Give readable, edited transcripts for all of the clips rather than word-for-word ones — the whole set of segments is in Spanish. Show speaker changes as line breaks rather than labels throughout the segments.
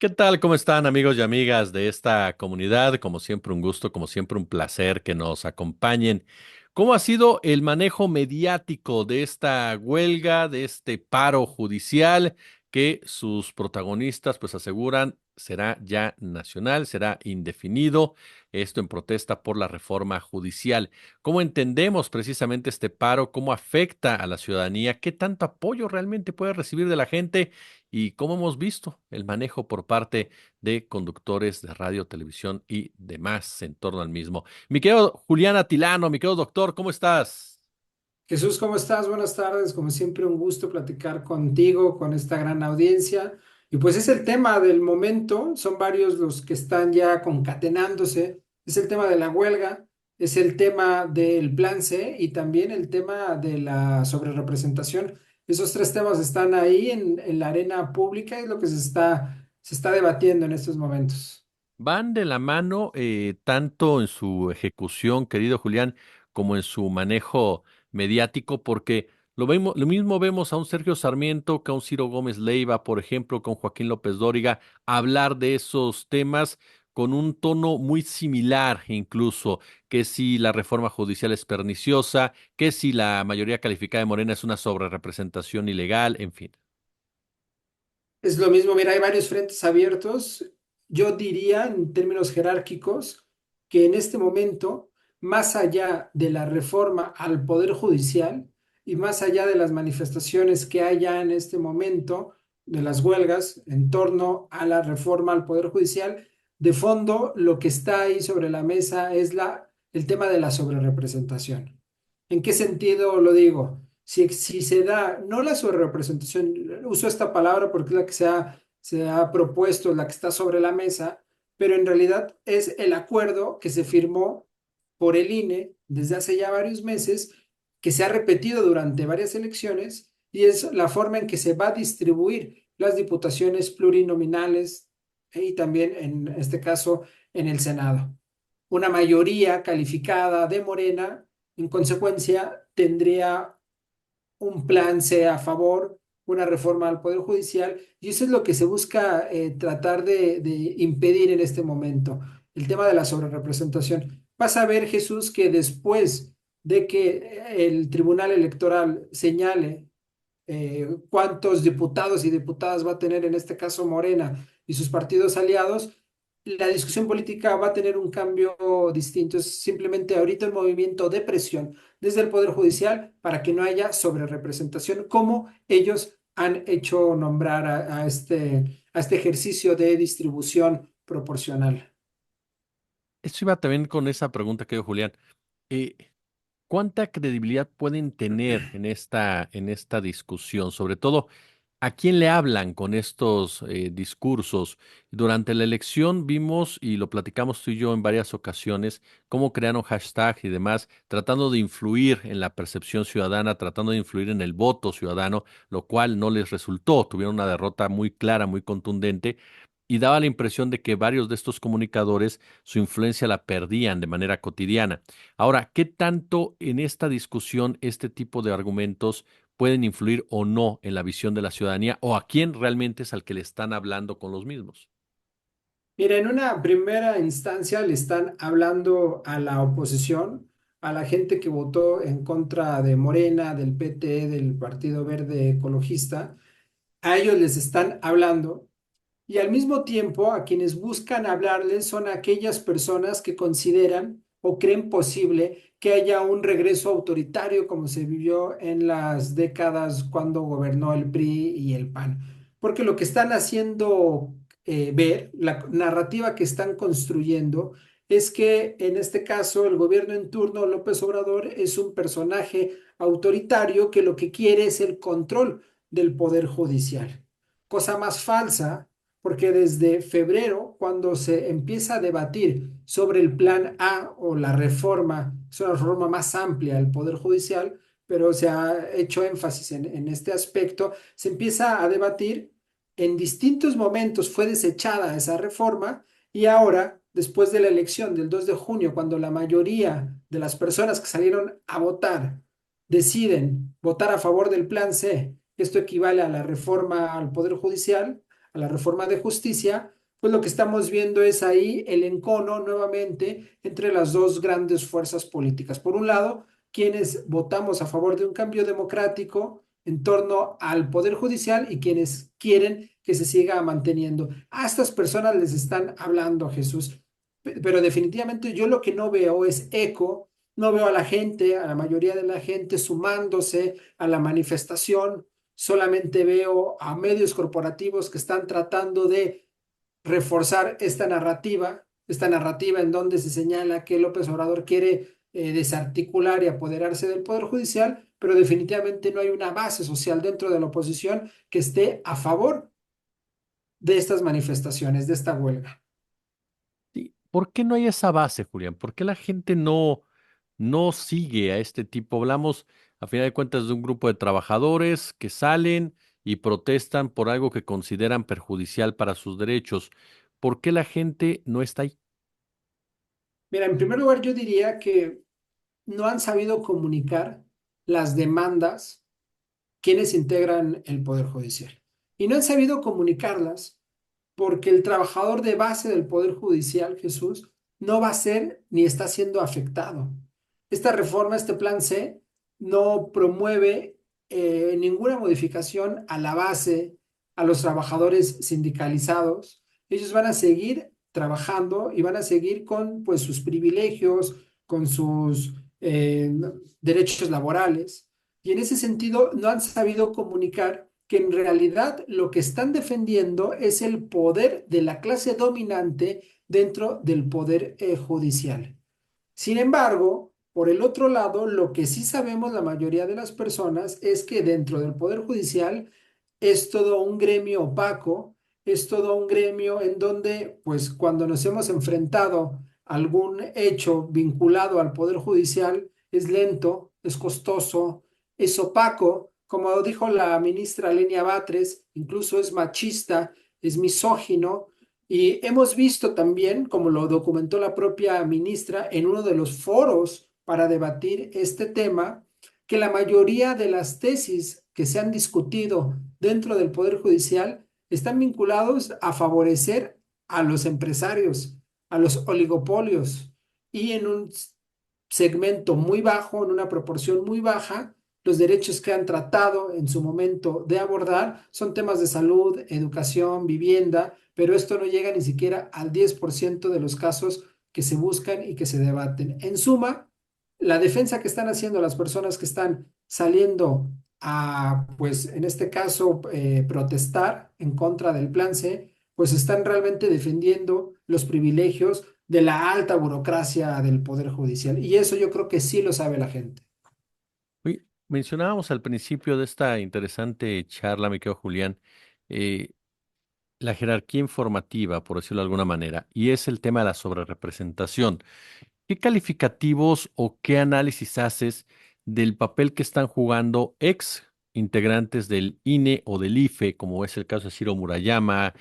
¿Qué tal? ¿Cómo están amigos y amigas de esta comunidad? Como siempre un gusto, como siempre un placer que nos acompañen. ¿Cómo ha sido el manejo mediático de esta huelga, de este paro judicial que sus protagonistas pues aseguran será ya nacional, será indefinido? Esto en protesta por la reforma judicial. ¿Cómo entendemos precisamente este paro? ¿Cómo afecta a la ciudadanía? ¿Qué tanto apoyo realmente puede recibir de la gente? Y como hemos visto, el manejo por parte de conductores de radio, televisión y demás en torno al mismo. Mi querido Julián Atilano, mi querido doctor, ¿cómo estás?
Jesús, ¿cómo estás? Buenas tardes. Como siempre, un gusto platicar contigo, con esta gran audiencia. Y pues es el tema del momento. Son varios los que están ya concatenándose. Es el tema de la huelga, es el tema del plan C y también el tema de la sobrerepresentación. Esos tres temas están ahí en la arena pública y es lo que se está debatiendo en estos momentos.
Van de la mano tanto en su ejecución, querido Julián, como en su manejo mediático, porque lo mismo vemos a un Sergio Sarmiento, que a un Ciro Gómez Leiva, por ejemplo, con Joaquín López Dóriga, hablar de esos temas con un tono muy similar, incluso, que si la reforma judicial es perniciosa, que si la mayoría calificada de Morena es una sobrerepresentación ilegal, en fin.
Es lo mismo, mira, hay varios frentes abiertos. Yo diría, en términos jerárquicos, que en este momento, más allá de la reforma al Poder Judicial y más allá de las manifestaciones que hay ya en este momento, de las huelgas en torno a la reforma al Poder Judicial, de fondo lo que está ahí sobre la mesa es el tema de la sobrerepresentación. ¿En qué sentido lo digo? Si se da, no la sobrerepresentación, uso esta palabra porque es la que se ha propuesto, la que está sobre la mesa, pero en realidad es el acuerdo que se firmó por el INE desde hace ya varios meses, que se ha repetido durante varias elecciones, y es la forma en que se va a distribuir las diputaciones plurinominales y también en este caso en el Senado. Una mayoría calificada de Morena, en consecuencia, tendría un plan sea a favor, una reforma al Poder Judicial, y eso es lo que se busca tratar de impedir en este momento, el tema de la sobrerepresentación. Vas a ver, Jesús, que después de que el Tribunal Electoral señale cuántos diputados y diputadas va a tener en este caso Morena y sus partidos aliados, la discusión política va a tener un cambio distinto. Es simplemente ahorita el movimiento de presión desde el Poder Judicial para que no haya sobrerepresentación, como ellos han hecho nombrar a este ejercicio de distribución proporcional.
Eso iba también con esa pregunta, querido Julián. Eh, ¿Cuánta credibilidad pueden tener en esta discusión? Sobre todo, ¿a quién le hablan con estos discursos? Durante la elección vimos, y lo platicamos tú y yo en varias ocasiones, cómo crearon hashtags y demás, tratando de influir en la percepción ciudadana, tratando de influir en el voto ciudadano, lo cual no les resultó. Tuvieron una derrota muy clara, muy contundente. Y daba la impresión de que varios de estos comunicadores su influencia la perdían de manera cotidiana. Ahora, ¿qué tanto en esta discusión este tipo de argumentos pueden influir o no en la visión de la ciudadanía o a quién realmente es al que le están hablando con los mismos?
Mira, en una primera instancia le están hablando a la oposición, a la gente que votó en contra de Morena, del PT, del Partido Verde Ecologista. A ellos les están hablando y al mismo tiempo a quienes buscan hablarles son aquellas personas que consideran o creen posible que haya un regreso autoritario como se vivió en las décadas cuando gobernó el PRI y el PAN. Porque lo que están haciendo ver, la narrativa que están construyendo, es que en este caso el gobierno en turno, López Obrador, es un personaje autoritario que lo que quiere es el control del poder judicial. Cosa más falsa, porque desde febrero, cuando se empieza a debatir sobre el plan A o la reforma, es una reforma más amplia del Poder Judicial, pero se ha hecho énfasis en este aspecto, se empieza a debatir. En distintos momentos fue desechada esa reforma y ahora, después de la elección del 2 de junio, cuando la mayoría de las personas que salieron a votar deciden votar a favor del plan C, esto equivale a la reforma al Poder Judicial. a la reforma de justicia, pues lo que estamos viendo es ahí el encono nuevamente entre las dos grandes fuerzas políticas. Por un lado, quienes votamos a favor de un cambio democrático en torno al Poder Judicial y quienes quieren que se siga manteniendo. A estas personas les están hablando, Jesús, pero definitivamente yo lo que no veo es eco, no veo a la gente, a la mayoría de la gente sumándose a la manifestación, solamente veo a medios corporativos que están tratando de reforzar esta narrativa en donde se señala que López Obrador quiere desarticular y apoderarse del Poder Judicial, pero definitivamente no hay una base social dentro de la oposición que esté a favor de estas manifestaciones, de esta huelga.
Sí, ¿por qué no hay esa base, Julián? ¿Por qué la gente no sigue a este tipo? Hablamos, a final de cuentas, de un grupo de trabajadores que salen y protestan por algo que consideran perjudicial para sus derechos. ¿Por qué la gente no está ahí?
Mira, en primer lugar, yo diría que no han sabido comunicar las demandas quienes integran el Poder Judicial. Y no han sabido comunicarlas porque el trabajador de base del Poder Judicial, Jesús, no va a ser ni está siendo afectado. Esta reforma, este plan C, no promueve ninguna modificación a la base, a los trabajadores sindicalizados. Ellos van a seguir trabajando y van a seguir con pues, sus privilegios, con sus derechos laborales. Y en ese sentido, no han sabido comunicar que en realidad lo que están defendiendo es el poder de la clase dominante dentro del poder judicial. Sin embargo, por el otro lado, lo que sí sabemos la mayoría de las personas es que dentro del poder judicial es todo un gremio opaco, es todo un gremio en donde, pues cuando nos hemos enfrentado a algún hecho vinculado al poder judicial, es lento, es costoso, es opaco, como dijo la ministra Lenia Batres, incluso es machista, es misógino, y hemos visto también, como lo documentó la propia ministra en uno de los foros para debatir este tema, que la mayoría de las tesis que se han discutido dentro del Poder Judicial están vinculados a favorecer a los empresarios, a los oligopolios y en un segmento muy bajo, en una proporción muy baja, los derechos que han tratado en su momento de abordar son temas de salud, educación, vivienda, pero esto no llega ni siquiera al 10% de los casos que se buscan y que se debaten. En suma, la defensa que están haciendo las personas que están saliendo a, pues en este caso, protestar en contra del plan C, pues están realmente defendiendo los privilegios de la alta burocracia del Poder Judicial. Y eso yo creo que sí lo sabe la gente.
Oye, mencionábamos al principio de esta interesante charla, mi querido Julián, eh, la jerarquía informativa, por decirlo de alguna manera, y es el tema de la sobrerepresentación. ¿Qué calificativos o qué análisis haces del papel que están jugando ex integrantes del INE o del IFE, como es el caso de Ciro Murayama,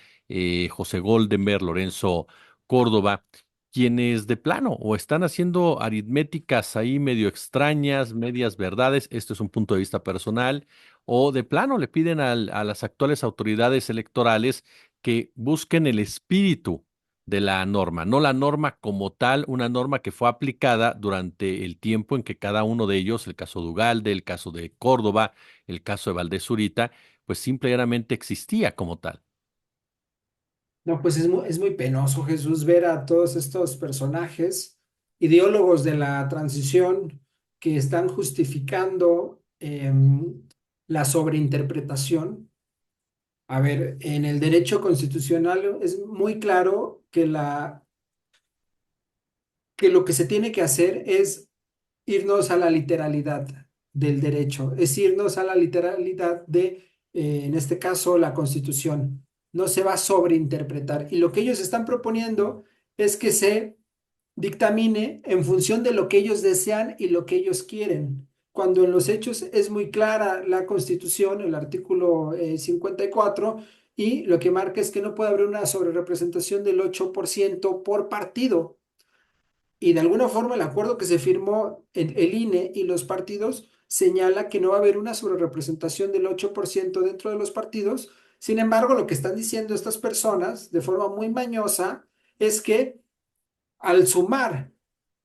José Goldenberg, Lorenzo Córdoba, quienes de plano o están haciendo aritméticas ahí medio extrañas, medias verdades, esto es un punto de vista personal, o de plano le piden a las actuales autoridades electorales que busquen el espíritu de la norma, no la norma como tal, una norma que fue aplicada durante el tiempo en que cada uno de ellos, el caso de Ugalde, el caso de Córdoba, el caso de Valdés Zurita, pues simplemente existía como tal.
No, pues es muy penoso, Jesús, ver a todos estos personajes, ideólogos de la transición, que están justificando la sobreinterpretación. A ver, en el derecho constitucional es muy claro que lo que se tiene que hacer es irnos a la literalidad del derecho, es irnos a la literalidad de, en este caso, la Constitución. No se va a sobreinterpretar. Y lo que ellos están proponiendo es que se dictamine en función de lo que ellos desean y lo que ellos quieren. Cuando en los hechos es muy clara la Constitución, el artículo 54, y lo que marca es que no puede haber una sobrerepresentación del 8% por partido. Y de alguna forma el acuerdo que se firmó en el INE y los partidos señala que no va a haber una sobrerepresentación del 8% dentro de los partidos, Sin embargo, lo que están diciendo estas personas de forma muy mañosa es que al sumar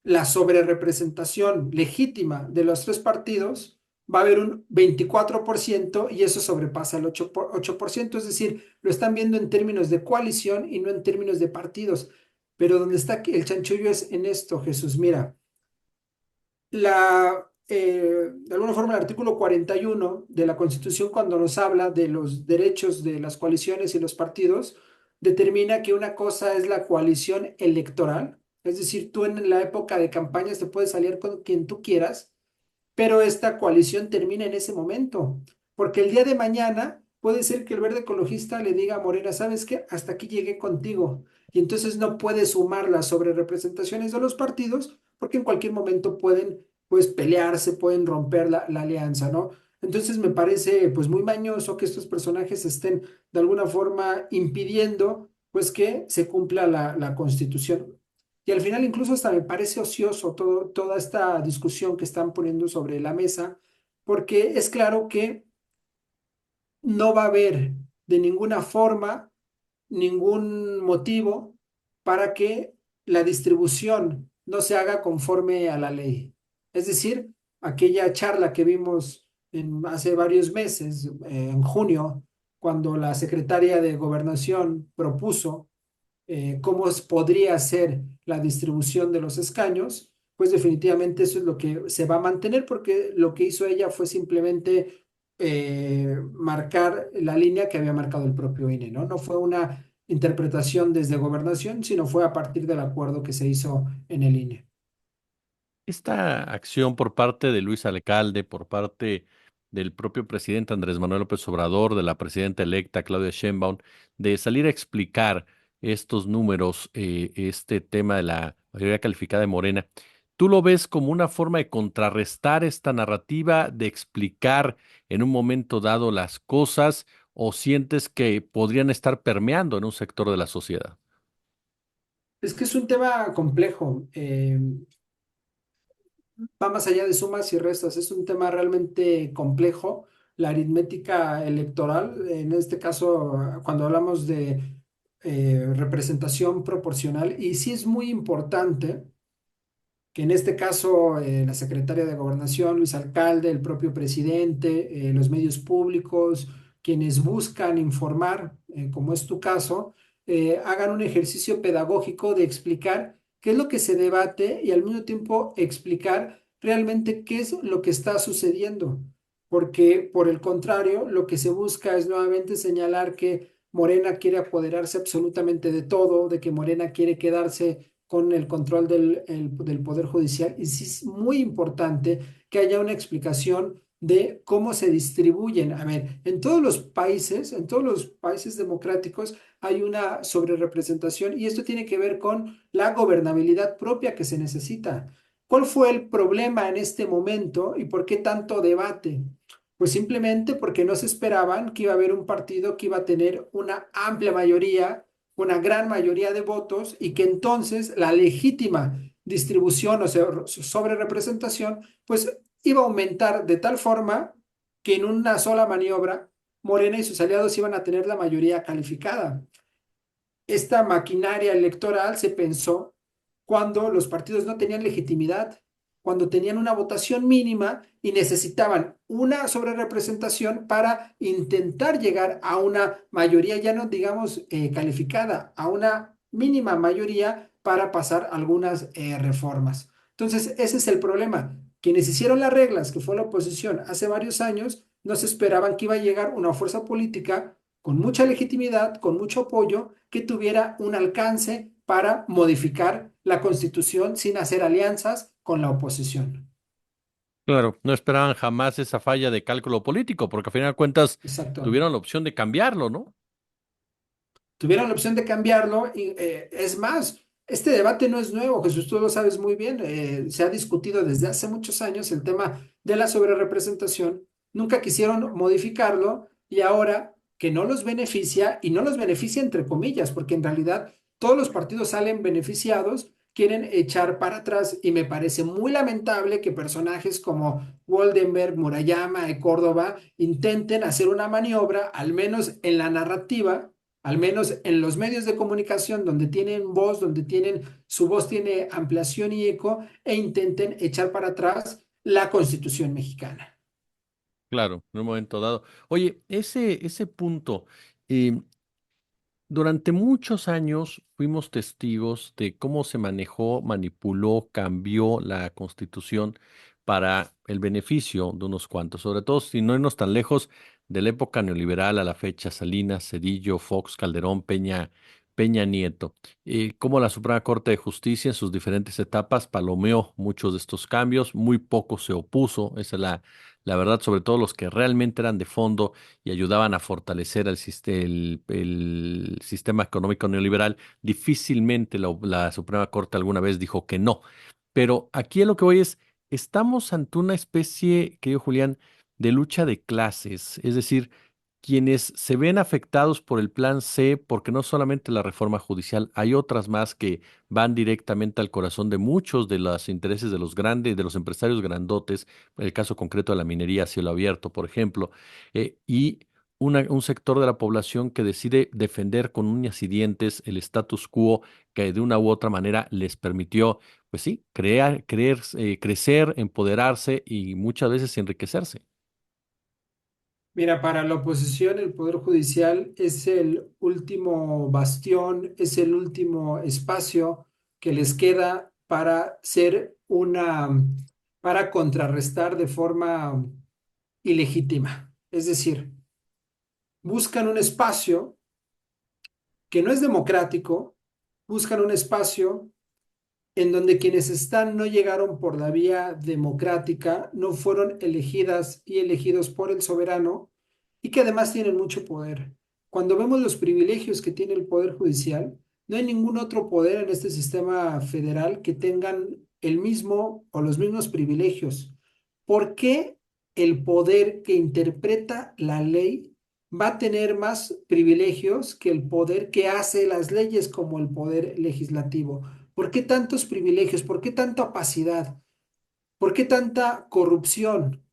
la sobrerepresentación legítima de los tres partidos, va a haber un 24% y eso sobrepasa el 8%. Es decir, lo están viendo en términos de coalición y no en términos de partidos. Pero donde está el chanchullo es en esto, Jesús. Mira, de alguna forma el artículo 41 de la Constitución, cuando nos habla de los derechos de las coaliciones y los partidos, determina que una cosa es la coalición electoral, es decir, tú en la época de campañas te puedes aliar con quien tú quieras, pero esta coalición termina en ese momento, porque el día de mañana puede ser que el verde ecologista le diga a Morena, ¿sabes qué? Hasta aquí llegué contigo. Y entonces no puede sumar las sobrerepresentaciones de los partidos, porque en cualquier momento pueden, pues, pelearse, pueden romper la alianza, ¿no? Entonces me parece, pues, muy mañoso que estos personajes estén de alguna forma impidiendo, pues, que se cumpla la Constitución. Y al final incluso hasta me parece ocioso toda esta discusión que están poniendo sobre la mesa, porque es claro que no va a haber de ninguna forma ningún motivo para que la distribución no se haga conforme a la ley. Es decir, aquella charla que vimos hace varios meses, en junio, cuando la secretaria de Gobernación propuso cómo podría ser la distribución de los escaños, pues definitivamente eso es lo que se va a mantener porque lo que hizo ella fue simplemente marcar la línea que había marcado el propio INE, ¿no? No fue una interpretación desde gobernación, sino fue a partir del acuerdo que se hizo en el INE.
Esta acción por parte de Luis Alcalde, por parte del propio presidente Andrés Manuel López Obrador, de la presidenta electa Claudia Sheinbaum, de salir a explicar estos números, este tema de la mayoría calificada de Morena, ¿tú lo ves como una forma de contrarrestar esta narrativa, de explicar en un momento dado las cosas, o sientes que podrían estar permeando en un sector de la sociedad?
Es que es un tema complejo. Va más allá de sumas y restas, es un tema realmente complejo. La aritmética electoral, en este caso, cuando hablamos de representación proporcional, y sí es muy importante que en este caso la secretaria de Gobernación, Luis Alcalde, el propio presidente, los medios públicos, quienes buscan informar, como es tu caso, hagan un ejercicio pedagógico de explicar qué es lo que se debate y al mismo tiempo explicar realmente qué es lo que está sucediendo. Porque por el contrario, lo que se busca es nuevamente señalar que Morena quiere apoderarse absolutamente de todo, de que Morena quiere quedarse con el control del Poder Judicial. Y sí es muy importante que haya una explicación de cómo se distribuyen. A ver, en todos los países democráticos hay una sobrerepresentación y esto tiene que ver con la gobernabilidad propia que se necesita. ¿Cuál fue el problema en este momento y por qué tanto debate? Pues simplemente porque no se esperaban que iba a haber un partido que iba a tener una amplia mayoría, una gran mayoría de votos y que entonces la legítima distribución o sea, sobre representación, pues iba a aumentar de tal forma que en una sola maniobra Morena y sus aliados iban a tener la mayoría calificada. Esta maquinaria electoral se pensó cuando los partidos no tenían legitimidad, cuando tenían una votación mínima y necesitaban una sobrerepresentación para intentar llegar a una mayoría, ya no digamos calificada, a una mínima mayoría para pasar algunas reformas. Entonces, ese es el problema. Quienes hicieron las reglas, que fue la oposición hace varios años, no se esperaban que iba a llegar una fuerza política con mucha legitimidad, con mucho apoyo, que tuviera un alcance para modificar la Constitución sin hacer alianzas con la oposición.
Claro, no esperaban jamás esa falla de cálculo político, porque a final de cuentas
Exacto.
tuvieron la opción de cambiarlo, ¿no?
Tuvieron la opción de cambiarlo y es más, este debate no es nuevo, Jesús, tú lo sabes muy bien, se ha discutido desde hace muchos años el tema de la sobrerepresentación, nunca quisieron modificarlo y ahora que no los beneficia y no los beneficia entre comillas, porque en realidad todos los partidos salen beneficiados, quieren echar para atrás y me parece muy lamentable que personajes como Woldenberg, Murayama y Córdoba intenten hacer una maniobra, al menos en la narrativa, al menos en los medios de comunicación donde tienen voz, donde tienen su voz tiene ampliación y eco, e intenten echar para atrás la Constitución mexicana.
Claro, en un momento dado. Oye, ese punto, eh, durante muchos años fuimos testigos de cómo se manejó, manipuló, cambió la Constitución para el beneficio de unos cuantos, sobre todo si no irnos tan lejos de la época neoliberal a la fecha, Salinas, Cedillo, Fox, Calderón, Peña Nieto. Cómo la Suprema Corte de Justicia en sus diferentes etapas palomeó muchos de estos cambios, muy poco se opuso, esa es la verdad, sobre todo los que realmente eran de fondo y ayudaban a fortalecer el sistema económico neoliberal, difícilmente la Suprema Corte alguna vez dijo que no. Pero aquí a lo que voy es, estamos ante una especie, querido Julián, de lucha de clases, es decir, quienes se ven afectados por el plan C, porque no solamente la reforma judicial, hay otras más que van directamente al corazón de muchos de los intereses de los grandes, de los empresarios grandotes, el caso concreto de la minería a cielo abierto, por ejemplo, y un sector de la población que decide defender con uñas y dientes el status quo que de una u otra manera les permitió, pues sí, crecer, empoderarse y muchas veces enriquecerse.
Mira, para la oposición el Poder Judicial es el último bastión, es el último espacio que les queda para ser para contrarrestar de forma ilegítima. Es decir, buscan un espacio que no es democrático, buscan un espacio en donde quienes están no llegaron por la vía democrática, no fueron elegidas y elegidos por el soberano y que además tienen mucho poder. Cuando vemos los privilegios que tiene el Poder Judicial, no hay ningún otro poder en este sistema federal que tengan el mismo o los mismos privilegios. ¿Por qué el poder que interpreta la ley va a tener más privilegios que el poder que hace las leyes como el poder legislativo? ¿Por qué tantos privilegios? ¿Por qué tanta opacidad? ¿Por qué tanta corrupción?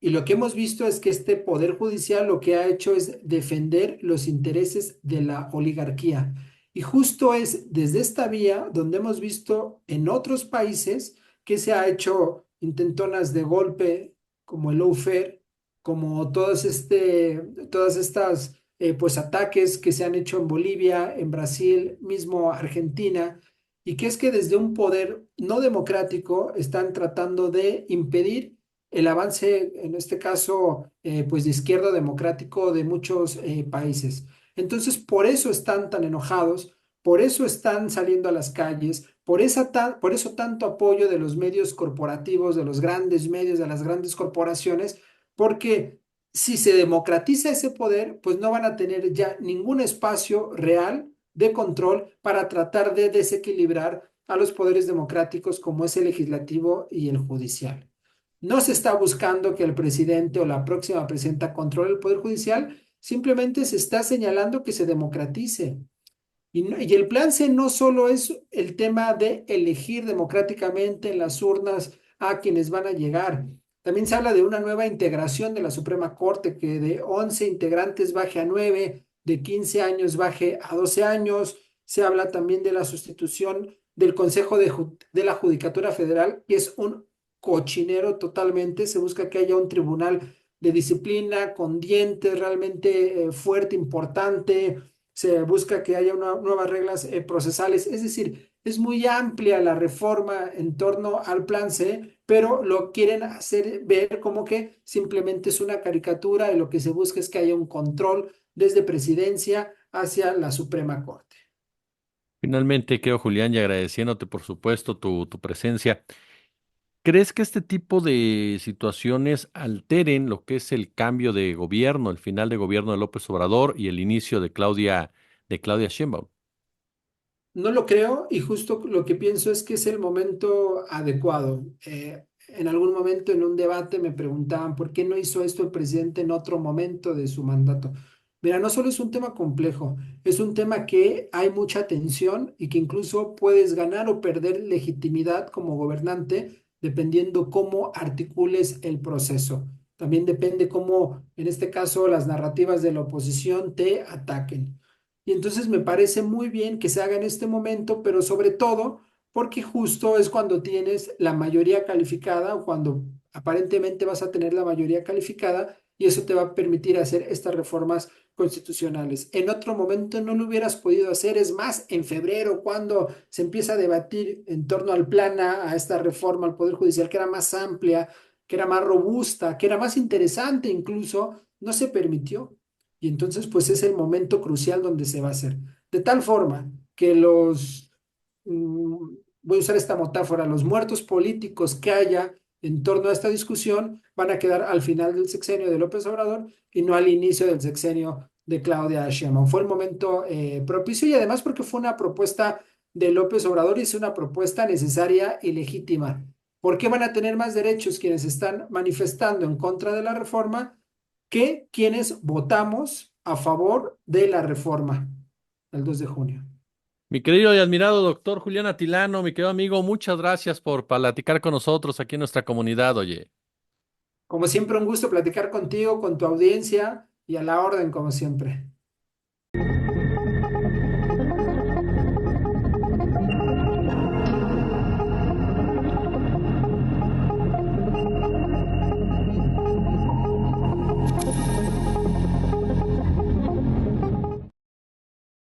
Y lo que hemos visto es que este poder judicial lo que ha hecho es defender los intereses de la oligarquía. Y justo es desde esta vía donde hemos visto en otros países que se ha hecho intentonas de golpe, como el lawfare, como todas estas pues ataques que se han hecho en Bolivia, en Brasil, mismo Argentina, y que es que desde un poder no democrático están tratando de impedir el avance, en este caso, pues de izquierdo democrático de muchos países. Entonces, por eso están tan enojados, por eso están saliendo a las calles, por eso tanto apoyo de los medios corporativos, de los grandes medios, de las grandes corporaciones, porque si se democratiza ese poder, pues no van a tener ya ningún espacio real de control para tratar de desequilibrar a los poderes democráticos como es el legislativo y el judicial. No se está buscando que el presidente o la próxima presidenta controle el Poder Judicial, simplemente se está señalando que se democratice. Y el plan C no solo es el tema de elegir democráticamente en las urnas a quienes van a llegar. También se habla de una nueva integración de la Suprema Corte, que de 11 integrantes baje a 9, de 15 años baje a 12 años. Se habla también de la sustitución del Consejo de la Judicatura Federal, que es un cochinero totalmente. Se busca que haya un tribunal de disciplina con dientes realmente fuerte, importante. Se busca que haya nuevas reglas procesales. Es decir, es muy amplia la reforma en torno al plan C, pero lo quieren hacer ver como que simplemente es una caricatura y lo que se busca es que haya un control desde presidencia hacia la Suprema Corte.
Finalmente, quedo Julián y agradeciéndote por supuesto tu presencia. ¿Crees que este tipo de situaciones alteren lo que es el cambio de gobierno, el final de gobierno de López Obrador y el inicio de Claudia Sheinbaum?
No lo creo y justo lo que pienso es que es el momento adecuado. En algún momento en un debate me preguntaban por qué no hizo esto el presidente en otro momento de su mandato. Mira, no solo es un tema complejo, es un tema que hay mucha tensión y que incluso puedes ganar o perder legitimidad como gobernante dependiendo cómo articules el proceso. También depende cómo, en este caso, las narrativas de la oposición te ataquen. Y entonces me parece muy bien que se haga en este momento, pero sobre todo porque justo es cuando tienes la mayoría calificada o cuando aparentemente vas a tener la mayoría calificada y eso te va a permitir hacer estas reformas constitucionales. En otro momento no lo hubieras podido hacer, es más, en febrero, cuando se empieza a debatir en torno al plan a esta reforma al Poder Judicial, que era más amplia, que era más robusta, que era más interesante incluso, no se permitió. Y entonces, pues es el momento crucial donde se va a hacer. De tal forma que voy a usar esta metáfora, los muertos políticos que haya en torno a esta discusión van a quedar al final del sexenio de López Obrador y no al inicio del sexenio de Claudia Sheinbaum. Fue el momento propicio y además porque fue una propuesta de López Obrador y es una propuesta necesaria y legítima. ¿Por qué van a tener más derechos quienes están manifestando en contra de la reforma que quienes votamos a favor de la reforma el 2 de junio?
Mi querido y admirado doctor Julián Atilano, mi querido amigo, muchas gracias por platicar con nosotros aquí en nuestra comunidad, oye.
Como siempre, un gusto platicar contigo, con tu audiencia y a la orden, como siempre.